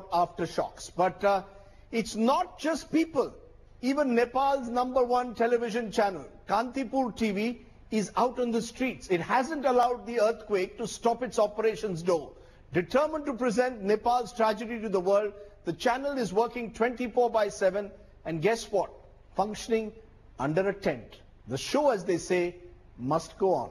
aftershocks. But it's not just people. Even Nepal's #1 television channel, Kantipur TV, is out on the streets. It hasn't allowed the earthquake to stop its operations though. Determined to present Nepal's tragedy to the world, the channel is working 24/7 and guess what? Functioning under a tent. The show, as they say, must go on.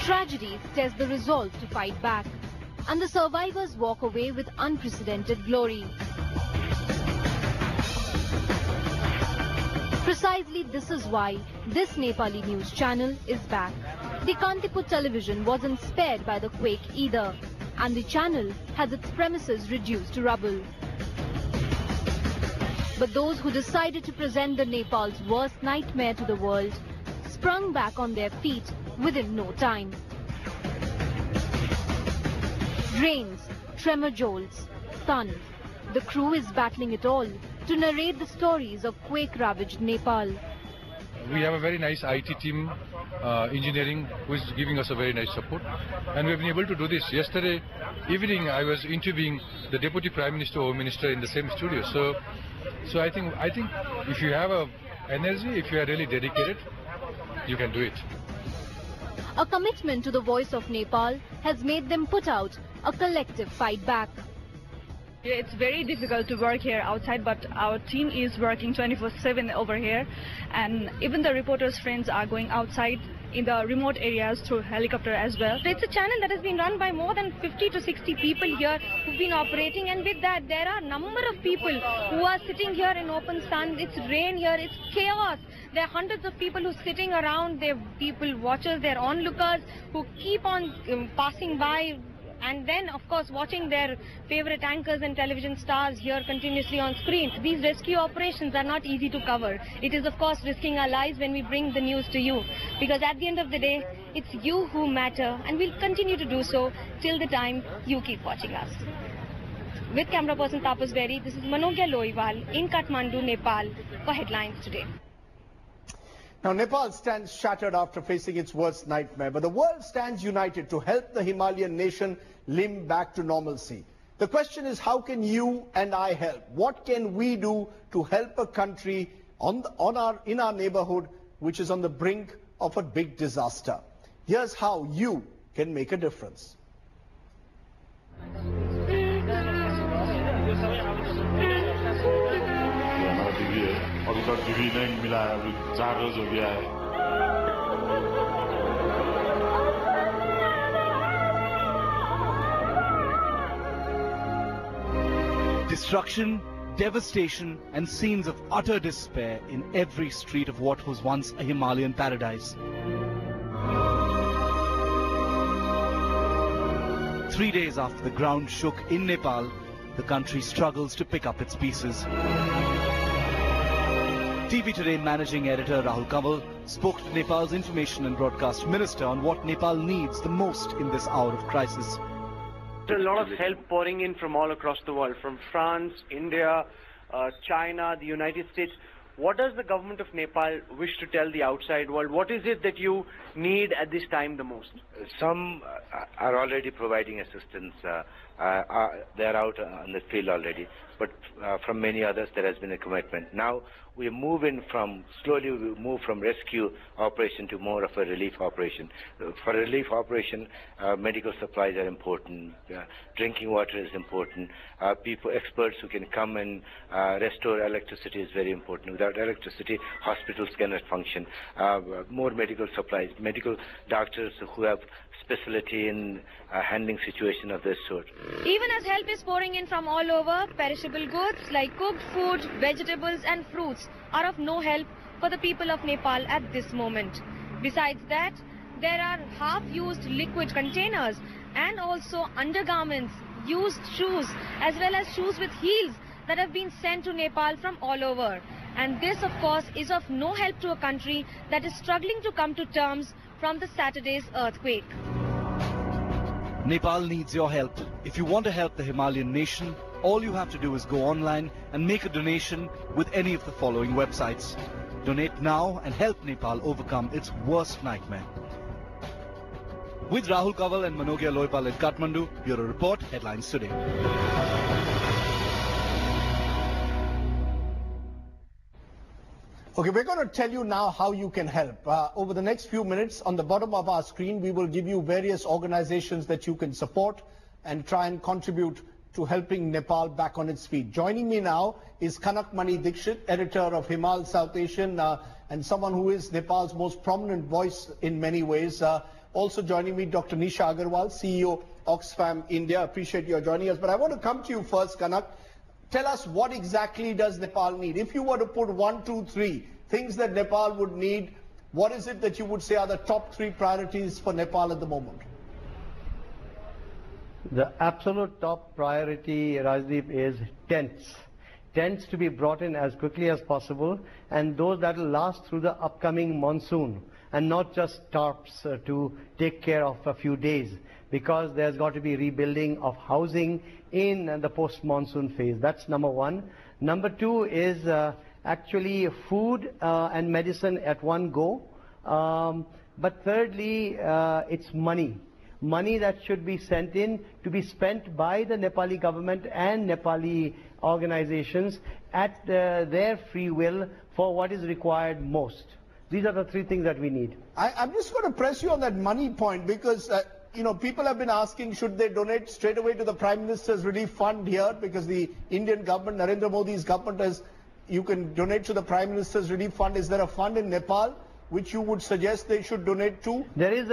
Tragedies test the resolve to fight back, and the survivors walk away with unprecedented glory. Precisely this is why this Nepali news channel is back. The Kantipur television wasn't spared by the quake either, and the channel has its premises reduced to rubble. But those who decided to present the Nepal's worst nightmare to the world sprung back on their feet within no time. Rains, tremor jolts, sun. The crew is battling it all to narrate the stories of quake-ravaged Nepal. We have a very nice IT team, engineering, who is giving us a very nice support. And we've been able to do this. Yesterday evening, I was interviewing the Deputy Prime Minister, Home Minister in the same studio. So I think if you have a energy, if you are really dedicated, you can do it. A commitment to the voice of Nepal has made them put out a collective fight back. It's very difficult to work here outside, but our team is working 24/7 over here, and even the reporters' friends are going outside in the remote areas through helicopter as well. It's a channel that has been run by more than 50 to 60 people here who've been operating, and with that there are a number of people who are sitting here in open sun. It's rain here, it's chaos. There are hundreds of people who are sitting around. There are people, watchers, there are onlookers who keep on passing by, and then of course watching their favorite anchors and television stars here continuously on screen. These rescue operations are not easy to cover. It is of course risking our lives when we bring the news to you, because at the end of the day it's you who matter, and we'll continue to do so till the time you keep watching us. With camera person Tapas Berry, this is Manogya Loiwal in Kathmandu, Nepal for Headlines Today. Now, Nepal stands shattered after facing its worst nightmare, but the world stands united to help the Himalayan nation limp back to normalcy. The question is, how can you and I help? What can we do to help a country in our neighborhood which is on the brink of a big disaster? Here's how you can make a difference. Destruction, devastation, and scenes of utter despair in every street of what was once a Himalayan paradise. 3 days after the ground shook in Nepal, the country struggles to pick up its pieces. TV Today managing editor Rahul Kamal spoke to Nepal's Information and Broadcast Minister on what Nepal needs the most in this hour of crisis. There's a lot of help pouring in from all across the world, from France, India, China, the United States. What does the government of Nepal wish to tell the outside world? What is it that you need at this time the most? Some are already providing assistance. They're out on the field already. But from many others, there has been a commitment. Now we slowly move from rescue operation to more of a relief operation. For a relief operation, medical supplies are important. Drinking water is important. Experts who can come and restore electricity is very important. Without electricity, hospitals cannot function. More medical supplies, medical doctors who have specialty in handling situation of this sort. Even as help is pouring in from all over, perishable goods like cooked food, vegetables and fruits are of no help for the people of Nepal at this moment. Besides that, there are half-used liquid containers and also undergarments, used shoes, as well as shoes with heels that have been sent to Nepal from all over. And this, of course, is of no help to a country that is struggling to come to terms from the Saturday's earthquake. Nepal needs your help. If you want to help the Himalayan nation, All you have to do is go online and make a donation with any of the following websites. Donate now and help Nepal overcome its worst nightmare. With Rahul Kanwal and Manogya Loipal in Kathmandu, Bureau Report, Headlines Today. Okay, we're going to tell you now how you can help. Over the next few minutes, on the bottom of our screen, we will give you various organizations that you can support and try and contribute to helping Nepal back on its feet. Joining me now is Kanak Mani Dixit, editor of Himal South Asian, and someone who is Nepal's most prominent voice in many ways. Also joining me, Dr. Nisha Agrawal, CEO, Oxfam India. Appreciate your joining us. But I want to come to you first, Kanak. Tell us, what exactly does Nepal need? If you were to put 1, 2, 3 things that Nepal would need, what is it that you would say are the top 3 priorities for Nepal at the moment? The absolute top priority, Rajdeep, is tents. Tents to be brought in as quickly as possible, and those that will last through the upcoming monsoon, and not just tarps to take care of a few days, because there's got to be rebuilding of housing in the post-monsoon phase. That's number 1. Number 2 is actually food and medicine at one go. But thirdly, it's money. Money that should be sent in to be spent by the Nepali government and Nepali organizations at their free will for what is required most. These are the 3 things that we need. I'm just going to press you on that money point, because you know, people have been asking, should they donate straight away to the Prime Minister's Relief Fund here, because the Indian government, Narendra Modi's government, has, you can donate to the Prime Minister's Relief Fund. Is there a fund in Nepal which you would suggest they should donate to? There is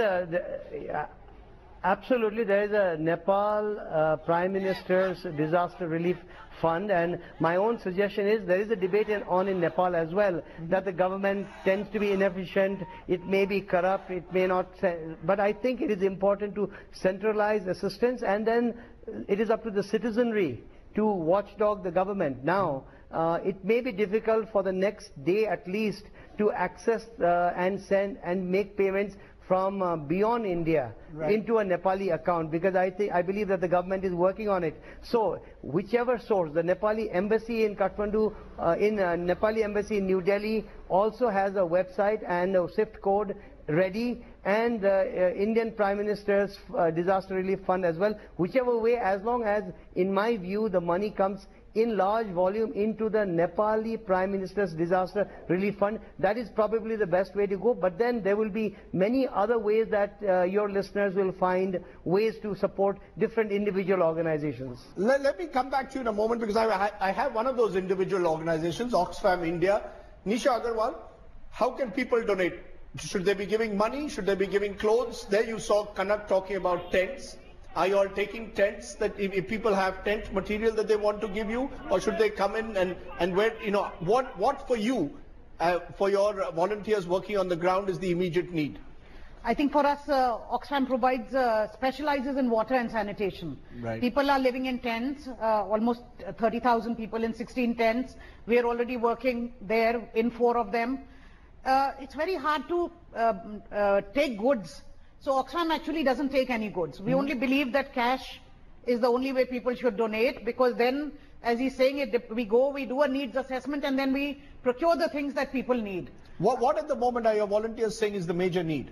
absolutely, there is a Nepal Prime Minister's Disaster Relief Fund, and my own suggestion is there is a debate on in Nepal as well, that the government tends to be inefficient, it may be corrupt, it may not, but I think it is important to centralize assistance, and then it is up to the citizenry to watchdog the government. Now, it may be difficult for the next day at least to access and send and make payments from beyond India into a Nepali account, because I believe that the government is working on it. So whichever source, the Nepali embassy in Kathmandu, Nepali embassy in New Delhi also has a website and a SWIFT code ready, and Indian Prime Minister's Disaster Relief Fund as well. Whichever way, as long as, in my view, the money comes in large volume into the Nepali Prime Minister's Disaster Relief Fund, that is probably the best way to go. But then there will be many other ways that your listeners will find ways to support different individual organizations. Let me come back to you in a moment, because I have one of those individual organizations, Oxfam India. Nisha Agrawal, how can people donate? Should they be giving money? Should they be giving clothes? There you saw Kanak talking about tents. Are you all taking tents, that if people have tent material that they want to give you, or should they come in and where, you know, what for you, for your volunteers working on the ground, is the immediate need? I think for us, Oxfam provides, specializes in water and sanitation. Right. People are living in tents, almost 30,000 people in 16 tents. We are already working there in 4 of them. It's very hard to take goods. So Oxfam actually doesn't take any goods. We only believe that cash is the only way people should donate, because then, as he's saying, we do a needs assessment, and then we procure the things that people need. What at the moment are your volunteers saying is the major need?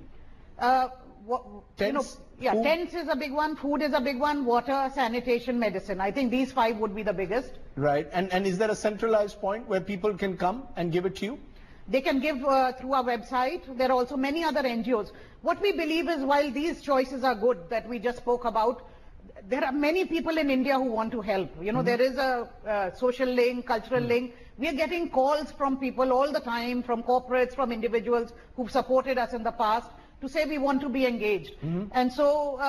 Tents? Tents is a big one, food is a big one, water, sanitation, medicine. I think these 5 would be the biggest. Right. And is there a centralized point where people can come and give it to you? They can give through our website. There are also many other NGOs. What we believe is, while these choices are good that we just spoke about, there are many people in India who want to help. You know, there is a social link, cultural link. We are getting calls from people all the time, from corporates, from individuals who've supported us in the past, to say we want to be engaged. And so,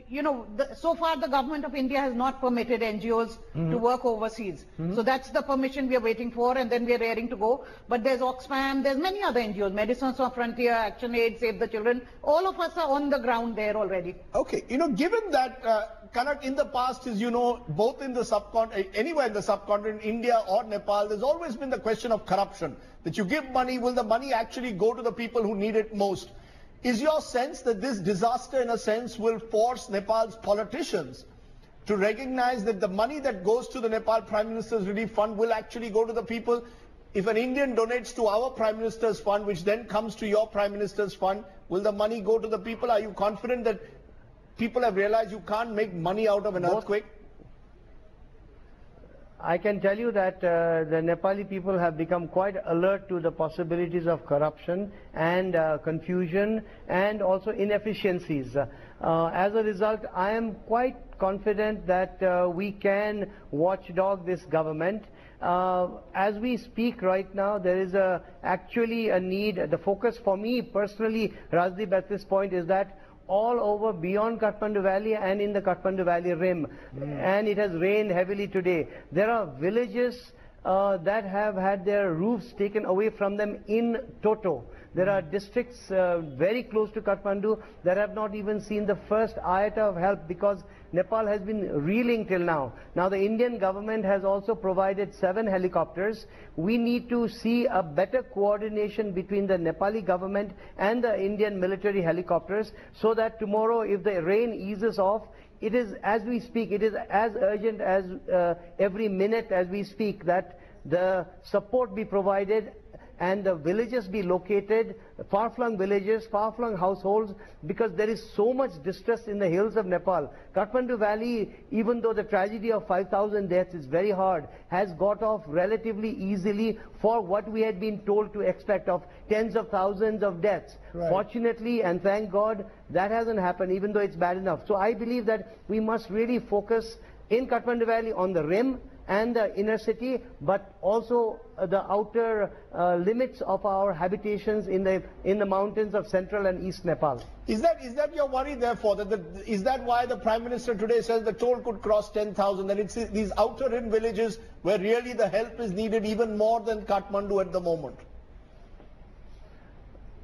you know, so far the government of India has not permitted NGOs to work overseas. So that's the permission we are waiting for, and then we are raring to go. But there's Oxfam, there's many other NGOs, Medicine Sans Frontier, Action Aid, Save the Children. All of us are on the ground there already. Okay, you know, given that, Kanak, in the past, as you know, both in the subcontinent, anywhere in the subcontinent, India or Nepal, there's always been the question of corruption. That you give money, will the money actually go to the people who need it most? Is your sense that this disaster, in a sense, will force Nepal's politicians to recognize that the money that goes to the Nepal Prime Minister's Relief Fund will actually go to the people? If an Indian donates to our Prime Minister's fund, which then comes to your Prime Minister's fund, will the money go to the people? Are you confident that people have realized you can't make money out of an earthquake? I can tell you that the Nepali people have become quite alert to the possibilities of corruption and confusion and also inefficiencies. As a result, I am quite confident that we can watchdog this government. As we speak right now, there is actually a need. The focus for me personally, Rajdeep, at this point is that all over beyond Kathmandu Valley and in the Kathmandu Valley rim, and it has rained heavily today. There are villages that have had their roofs taken away from them in toto. There are districts very close to Kathmandu that have not even seen the first iota of help because Nepal has been reeling till now. Now the Indian government has also provided 7 helicopters. We need to see a better coordination between the Nepali government and the Indian military helicopters so that tomorrow, if the rain eases off, it is, as we speak, it is as urgent as every minute as we speak that the support be provided and the villages be located, far-flung villages, far-flung households, because there is so much distress in the hills of Nepal. Kathmandu Valley, even though the tragedy of 5,000 deaths is very hard, has got off relatively easily for what we had been told to expect of tens of thousands of deaths. Right. Fortunately, and thank God, that hasn't happened, even though it's bad enough. So I believe that we must really focus in Kathmandu Valley on the rim and the inner city, but also the outer limits of our habitations in the mountains of central and east Nepal. Is that your worry, therefore? Is that why the Prime Minister today says the toll could cross 10,000? That it's these outer rim villages where really the help is needed even more than Kathmandu at the moment?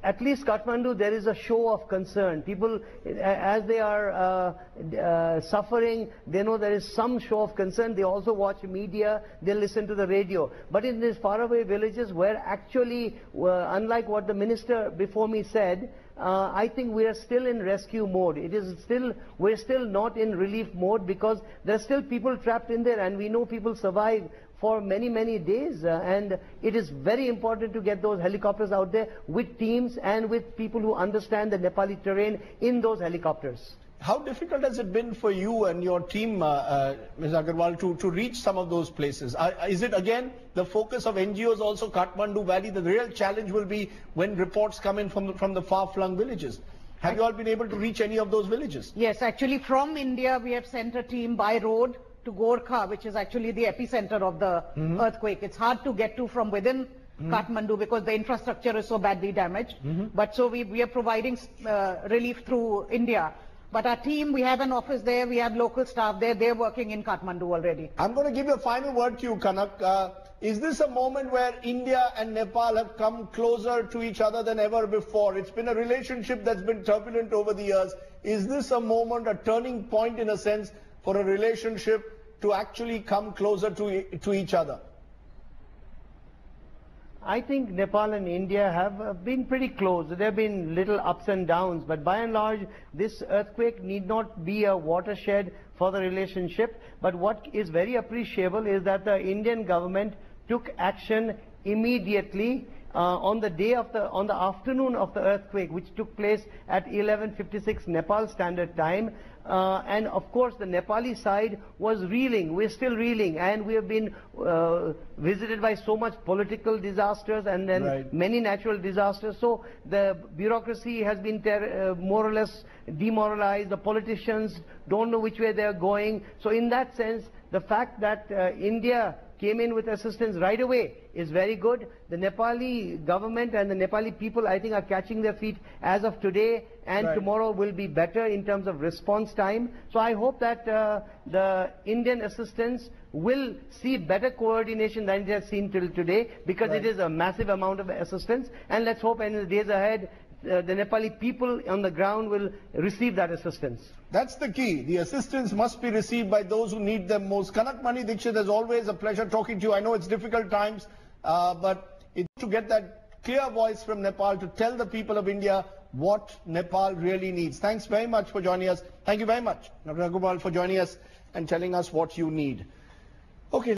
At least Kathmandu, there is a show of concern. People, as they are suffering, they know there is some show of concern. They also watch media, they listen to the radio. But in these faraway villages where actually, unlike what the minister before me said, I think we are still in rescue mode. We're still not in relief mode because there are still people trapped in there, and we know people survive for many, many days, and it is very important to get those helicopters out there with teams and with people who understand the Nepali terrain in those helicopters. How difficult has it been for you and your team, Ms. Agrawal, to reach some of those places? Is it again the focus of NGOs also, Kathmandu Valley? The real challenge will be when reports come in from the far-flung villages. Have you all been able to reach any of those villages? Yes, actually from India we have sent a team by road to Gorkha, which is actually the epicenter of the earthquake. It's hard to get to from within Kathmandu because the infrastructure is so badly damaged. But so we are providing relief through India. But our team, we have an office there, we have local staff there, they're working in Kathmandu already. I'm going to give you a final word to you, Kanak. Is this a moment where India and Nepal have come closer to each other than ever before? It's been a relationship that's been turbulent over the years. Is this a moment, a turning point in a sense, for a relationship to actually come closer to each other? I think Nepal and India have been pretty close. There have been little ups and downs, but by and large, this earthquake need not be a watershed for the relationship. But what is very appreciable is that the Indian government took action immediately on the afternoon of the earthquake, which took place at 11:56 Nepal Standard Time. And of course the Nepali side was reeling. We're still reeling, and we have been visited by so much political disasters and then many natural disasters. So the bureaucracy has been more or less demoralized. The politicians don't know which way they're going. So in that sense, the fact that India came in with assistance right away is very good. The Nepali government and the Nepali people, I think, are catching their feet as of today, and tomorrow will be better in terms of response time. So I hope that the Indian assistance will see better coordination than it has seen till today, because it is a massive amount of assistance, and let's hope in the days ahead the Nepali people on the ground will receive that assistance. That's the key. The assistance must be received by those who need them most. Kanak Mani Dixit, as always, a pleasure talking to you. I know it's difficult times, but it's to get that clear voice from Nepal to tell the people of India what Nepal really needs. Thanks very much for joining us. Thank you very much, Dr. Agrawal, for joining us and telling us what you need. Okay.